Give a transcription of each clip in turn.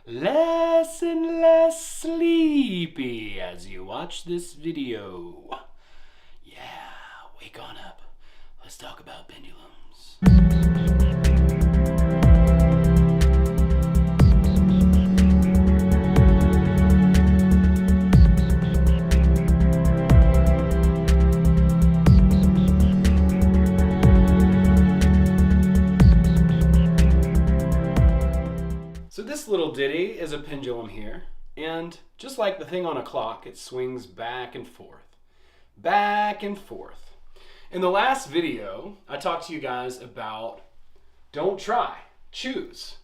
less and less sleepy as you watch this video. Yeah, wake on up. Let's talk about pendulums. So this little ditty is a pendulum here, and just like the thing on a clock, it swings back and forth, back and forth. In the last video, I talked to you guys about don't try, choose.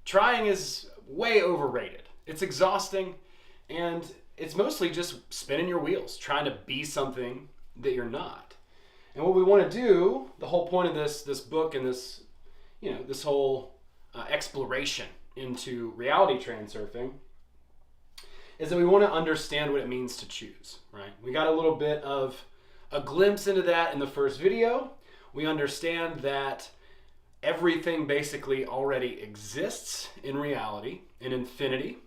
Trying is way overrated. It's exhausting, and it's mostly just spinning your wheels, trying to be something that you're not. And what we want to do, the whole point of this book and this, this whole exploration into reality transurfing is that we want to understand what it means to choose, right? We got a little bit of a glimpse into that in the first video. We understand that everything basically already exists in reality, in infinity.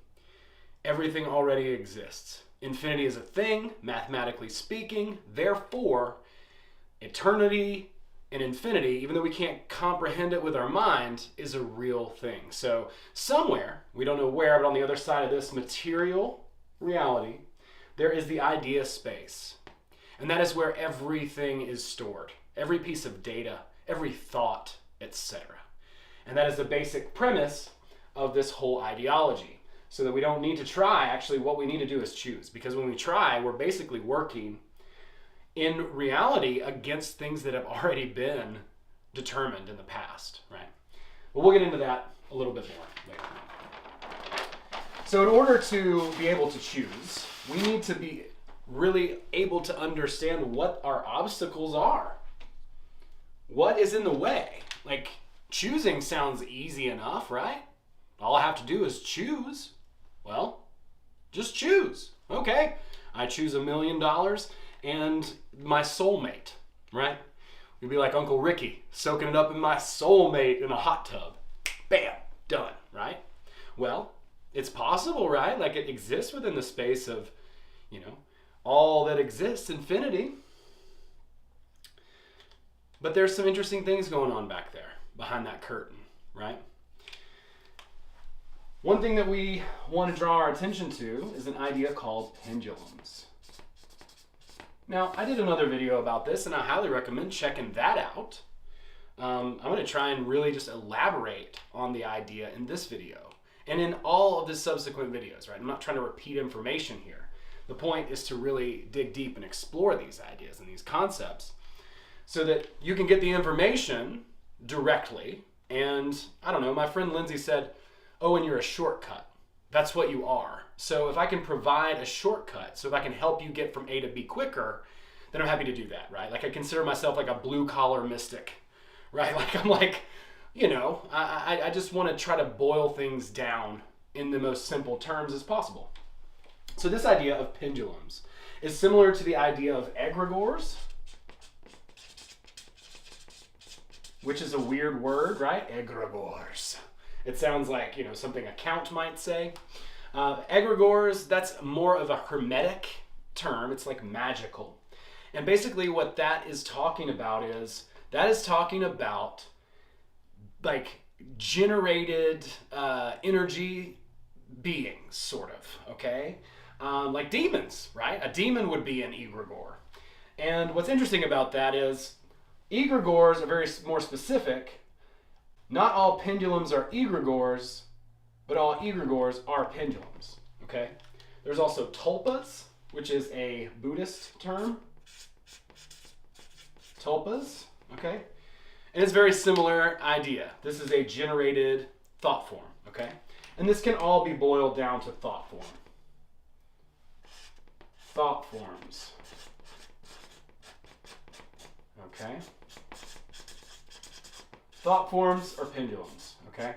Everything already exists. Infinity is a thing, mathematically speaking, therefore, eternity and infinity, even though we can't comprehend it with our mind, is a real thing. So somewhere, we don't know where, but on the other side of this material reality, there is the idea space. And that is where everything is stored. Every piece of data, every thought, etc. And that is the basic premise of this whole ideology. So that we don't need to try, actually what we need to do is choose. Because when we try, we're basically working in reality against things that have already been determined in the past, right? But we'll get into that a little bit more later. So in order to be able to choose, we need to be really able to understand what our obstacles are. What is in the way? Like, choosing sounds easy enough, right? All I have to do is choose. Well, just choose. Okay, I choose $1 million and my soulmate, right? You'd be like Uncle Ricky, soaking it up in my soulmate in a hot tub. Bam, done, right? Well, it's possible, right? Like it exists within the space of, all that exists, infinity. But there's some interesting things going on back there, behind that curtain, right? One thing that we want to draw our attention to is an idea called pendulums. Now, I did another video about this, and I highly recommend checking that out. I'm going to try and really just elaborate on the idea in this video and in all of the subsequent videos, right? I'm not trying to repeat information here. The point is to really dig deep and explore these ideas and these concepts so that you can get the information directly. And I don't know, my friend Lindsay said, oh, and you're a shortcut. That's what you are. So if I can provide a shortcut, so if I can help you get from A to B quicker, then I'm happy to do that, right? Like I consider myself like a blue collar mystic, right? Like I'm like, I just want to try to boil things down in the most simple terms as possible. So this idea of pendulums is similar to the idea of egregores, which is a weird word, right? Egregores. It sounds like, something a count might say. Egregores, that's more of a hermetic term. It's like magical. And basically what that is talking about is, that is talking about like generated energy beings, sort of, okay? Like demons, right? A demon would be an egregore. And what's interesting about that is egregores are very more specific. Not all pendulums are egregores, but all egregores are pendulums, okay? There's also tulpas, which is a Buddhist term. Tulpas, okay? And it's a very similar idea. This is a generated thought form, okay? And this can all be boiled down to thought form. Thought forms, okay? Thought forms are pendulums, okay?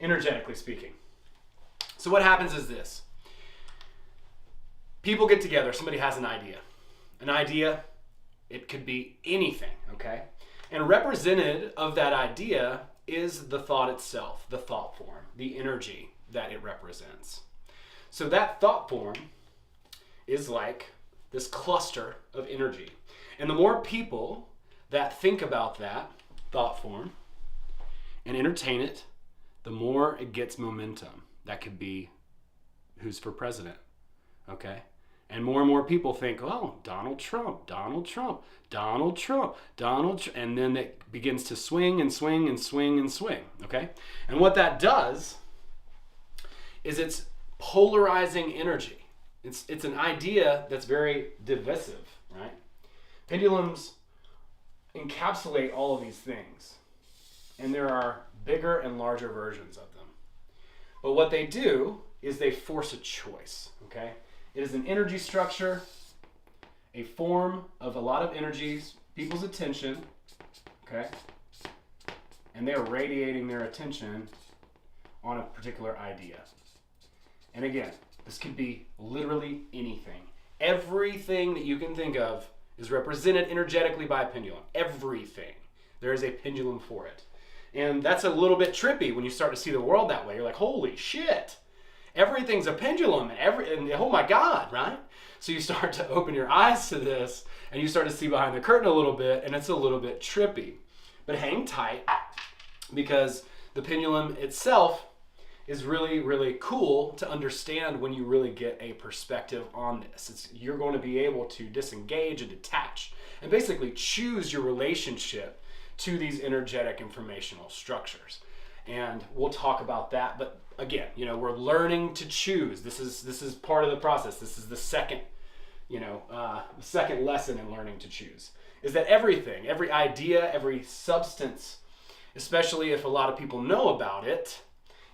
Energetically speaking. So what happens is this. People get together, somebody has an idea. An idea, it could be anything, okay? And represented of that idea is the thought itself, the thought form, the energy that it represents. So that thought form is like this cluster of energy. And the more people that think about that thought form and entertain it, the more it gets momentum. That could be who's for president, okay? And more people think, oh, Donald Trump, Donald Trump, Donald Trump, Donald Trump, and then it begins to swing and swing and swing and swing, okay? And what that does is it's polarizing energy. It's an idea that's very divisive, right? Pendulums encapsulate all of these things, and there are bigger and larger versions of them. But what they do is they force a choice, okay? It is an energy structure, a form of a lot of energies, people's attention, okay? And they're radiating their attention on a particular idea. And again, this could be literally anything. Everything that you can think of is represented energetically by a pendulum. Everything. There is a pendulum for it. And that's a little bit trippy when you start to see the world that way. You're like, holy shit. Everything's a pendulum, and oh my God, right? So you start to open your eyes to this, and you start to see behind the curtain a little bit, and it's a little bit trippy. But hang tight, because the pendulum itself is really, really cool to understand when you really get a perspective on this. You're going to be able to disengage and detach, and basically choose your relationship to these energetic informational structures. And we'll talk about that, but again, we're learning to choose. This is part of the process. This is the second, second lesson in learning to choose. Is that everything, every idea, every substance, especially if a lot of people know about it,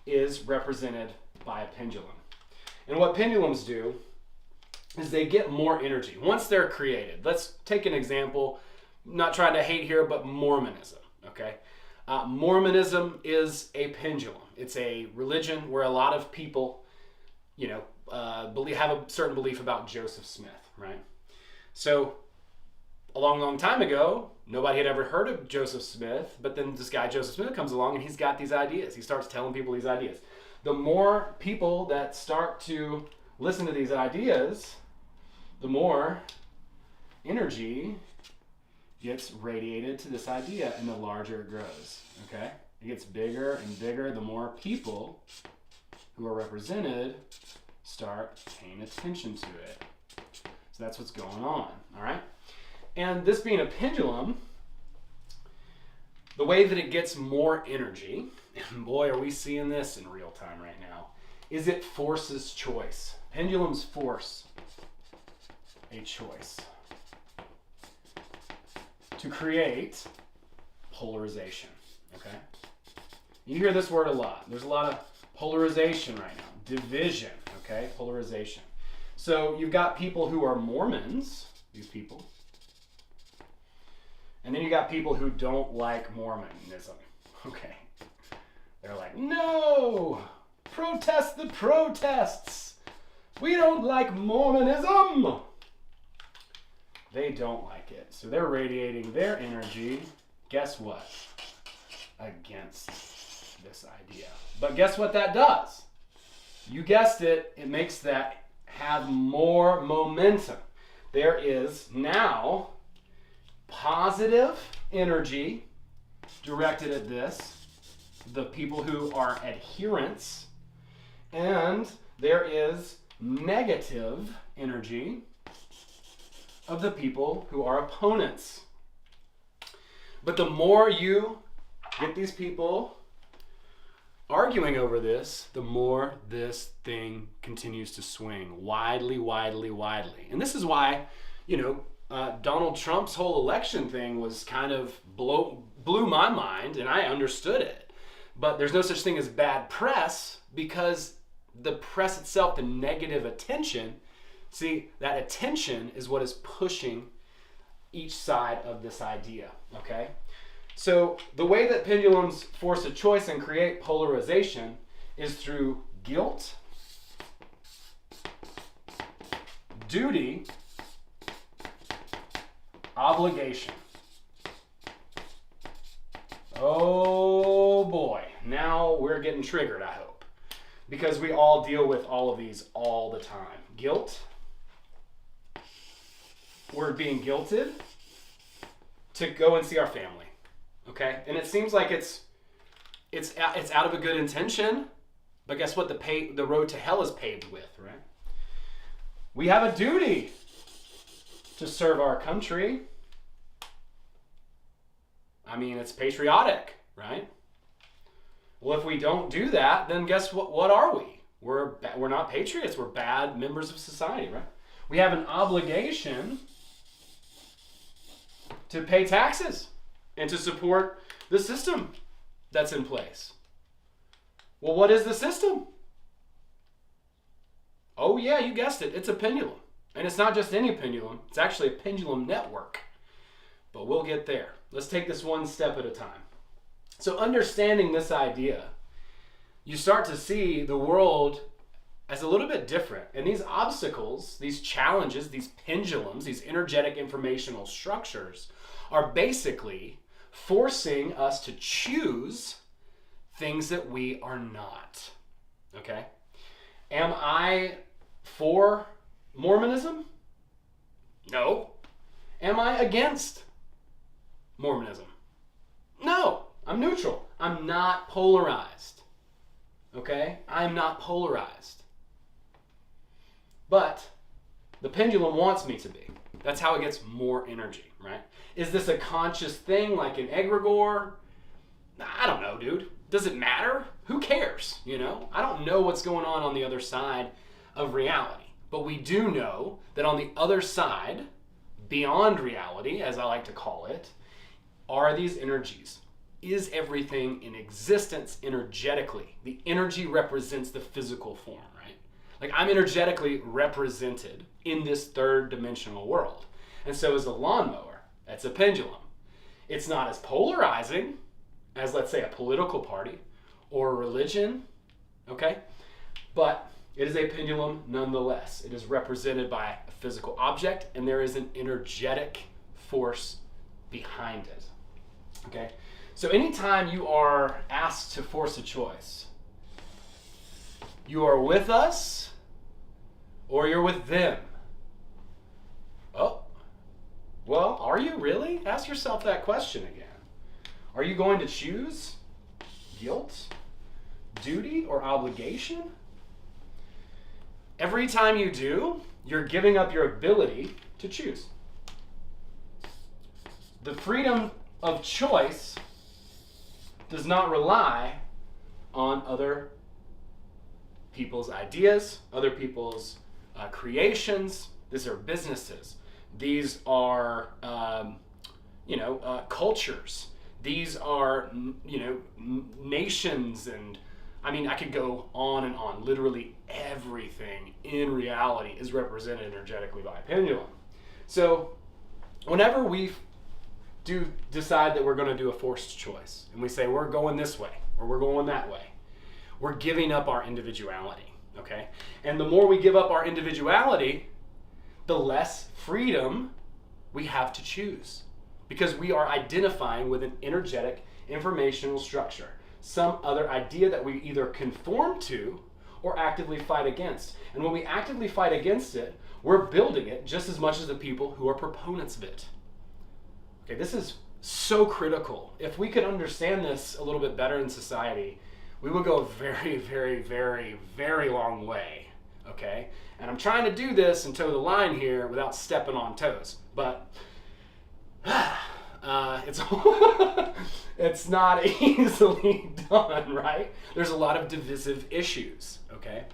is represented by a pendulum. And what pendulums do is they get more energy once they're created. Let's take an example. I'm not trying to hate here, but Mormonism, okay? Mormonism is a pendulum. It's a religion where a lot of people, have a certain belief about Joseph Smith, right? So a long time ago, nobody had ever heard of Joseph Smith, but then this guy Joseph Smith comes along and he's got these ideas. He starts telling people these ideas. The more people that start to listen to these ideas, the more energy gets radiated to this idea, and the larger it grows, okay? It gets bigger and bigger the more people who are represented start paying attention to it. So that's what's going on, all right? And this being a pendulum, the way that it gets more energy, and boy, are we seeing this in real time right now, is it forces choice. Pendulums force a choice to create polarization, okay? You hear this word a lot. There's a lot of polarization right now. Division, okay? Polarization. So you've got people who are Mormons, these people, and then you got people who don't like Mormonism, okay? They're like, no! Protest the protests! We don't like Mormonism! They don't like it. So they're radiating their energy, guess what? Against this idea. But guess what that does? You guessed it, it makes that have more momentum. There is now positive energy directed at this, the people who are adherents, and there is negative energy of the people who are opponents. But the more you get these people arguing over this, the more this thing continues to swing widely. And this is why, Donald Trump's whole election thing was kind of blew my mind, and I understood it. But there's no such thing as bad press, because the press itself, the negative attention, see, that attention is what is pushing each side of this idea, okay? So the way that pendulums force a choice and create polarization is through guilt, duty, obligation. Oh boy, now we're getting triggered, I hope. Because we all deal with all of these all the time. Guilt. We're being guilted to go and see our family. Okay? And it seems like it's out of a good intention, but guess what? The road to hell is paved with, right? We have a duty to serve our country. I mean, it's patriotic, right? Well, if we don't do that, then guess what are we? We're not patriots. We're bad members of society, right? We have an obligation to pay taxes and to support the system that's in place. Well, what is the system? Oh yeah, you guessed it. It's a pendulum. And it's not just any pendulum. It's actually a pendulum network. But we'll get there. Let's take this one step at a time. So understanding this idea, you start to see the world as a little bit different. And these obstacles, these challenges, these pendulums, these energetic informational structures are basically forcing us to choose things that we are not. Okay? Am I for Mormonism? No. Am I against Mormonism? No. I'm neutral. I'm not polarized. Okay? I'm not polarized. But the pendulum wants me to be. That's how it gets more energy, right? Is this a conscious thing like an egregore? I don't know, dude. Does it matter? Who cares, you know? I don't know what's going on the other side of reality. But we do know that on the other side, beyond reality, as I like to call it, are these energies. Is everything in existence energetically? The energy represents the physical form, right? Like I'm energetically represented in this third dimensional world. And so is a lawnmower. That's a pendulum. It's not as polarizing as, let's say, a political party or a religion, okay? But it is a pendulum nonetheless. It is represented by a physical object, and there is an energetic force behind it, okay? So anytime you are asked to force a choice, you are with us or you're with them. Oh, well, are you really? Ask yourself that question again. Are you going to choose guilt, duty, or obligation? Every time you do, you're giving up your ability to choose. The freedom of choice does not rely on other people's ideas, other people's creations. These are businesses. These are, cultures. These are, nations, and I mean, I could go on and on. Literally everything in reality is represented energetically by a pendulum. So whenever we do decide that we're going to do a forced choice, and we say we're going this way or we're going that way, we're giving up our individuality, okay? And the more we give up our individuality, the less freedom we have to choose, because we are identifying with an energetic informational structure, some other idea that we either conform to or actively fight against. And when we actively fight against it, we're building it just as much as the people who are proponents of it. Okay, this is so critical. If we could understand this a little bit better in society, we would go a very, very, very, very long way, okay? And I'm trying to do this and toe the line here without stepping on toes, but it's not easily done, right? There's a lot of divisive issues, okay?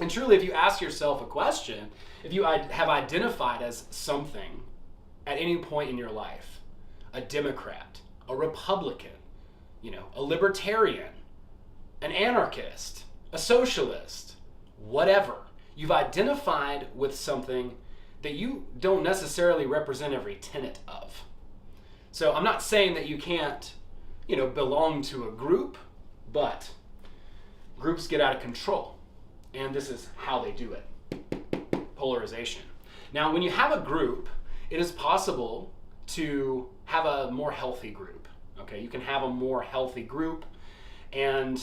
And truly, if you ask yourself a question, if you have identified as something at any point in your life, a Democrat, a Republican, a libertarian, an anarchist, a socialist, whatever, you've identified with something that you don't necessarily represent every tenet of. So I'm not saying that you can't, belong to a group, but groups get out of control. And this is how they do it. Polarization. Now, when you have a group, it is possible to have a more healthy group, Okay, you can have a more healthy group, and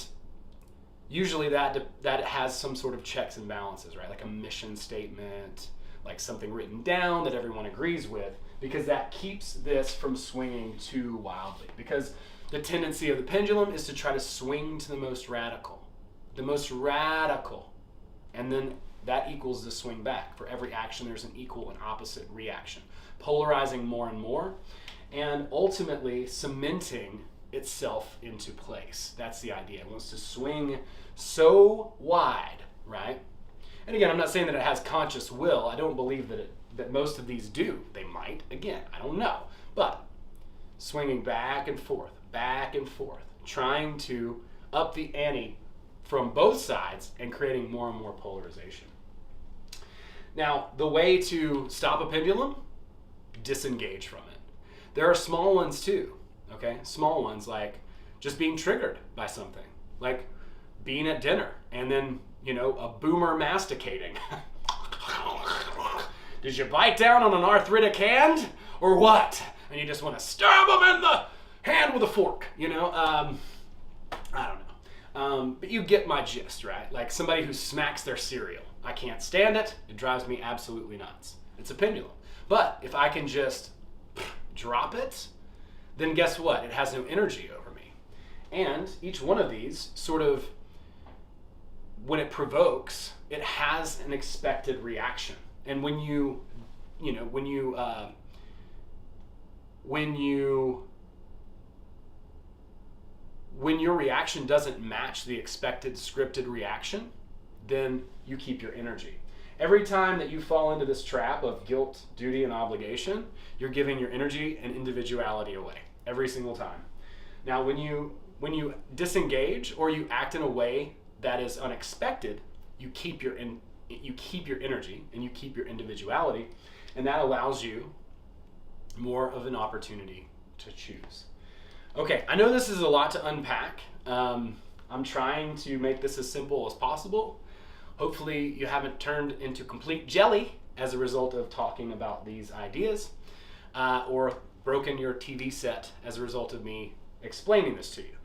usually that has some sort of checks and balances, right? Like a mission statement, like something written down that everyone agrees with, because that keeps this from swinging too wildly. Because the tendency of the pendulum is to try to swing to the most radical, and then that equals the swing back. For every action, there's an equal and opposite reaction, polarizing more and more, and ultimately cementing itself into place. That's the idea. It wants to swing so wide, right? And again, I'm not saying that it has conscious will. I don't believe that most of these do. They might. Again, I don't know. But swinging back and forth, trying to up the ante from both sides and creating more and more polarization. Now, the way to stop a pendulum, disengage from it. There are small ones too, okay? Small ones like just being triggered by something, like being at dinner and then, a boomer masticating. Did you bite down on an arthritic hand or what? And you just want to stab them in the hand with a fork, I don't know. But you get my gist, right? Like somebody who smacks their cereal. I can't stand it. It drives me absolutely nuts. It's a pendulum. But if I can just drop it, then guess what? It has no energy over me. And each one of these sort of, when it provokes, it has an expected reaction. And when your reaction doesn't match the expected scripted reaction, then you keep your energy. Every time that you fall into this trap of guilt, duty, and obligation, you're giving your energy and individuality away every single time. Now, when you disengage or you act in a way that is unexpected, you keep your energy and you keep your individuality, and that allows you more of an opportunity to choose. Okay, I know this is a lot to unpack. I'm trying to make this as simple as possible. Hopefully you haven't turned into complete jelly as a result of talking about these ideas, or broken your TV set as a result of me explaining this to you.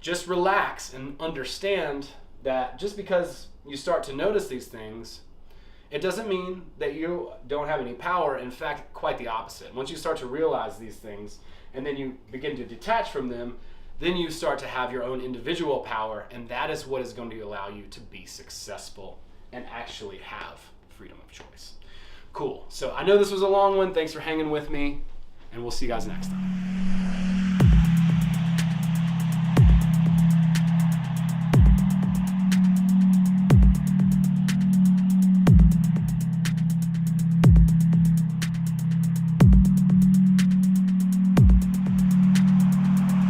Just relax and understand that just because you start to notice these things, it doesn't mean that you don't have any power. In fact, quite the opposite. Once you start to realize these things and then you begin to detach from them, then you start to have your own individual power, and that is what is going to allow you to be successful and actually have freedom of choice. Cool. So I know this was a long one. Thanks for hanging with me, and we'll see you guys next time.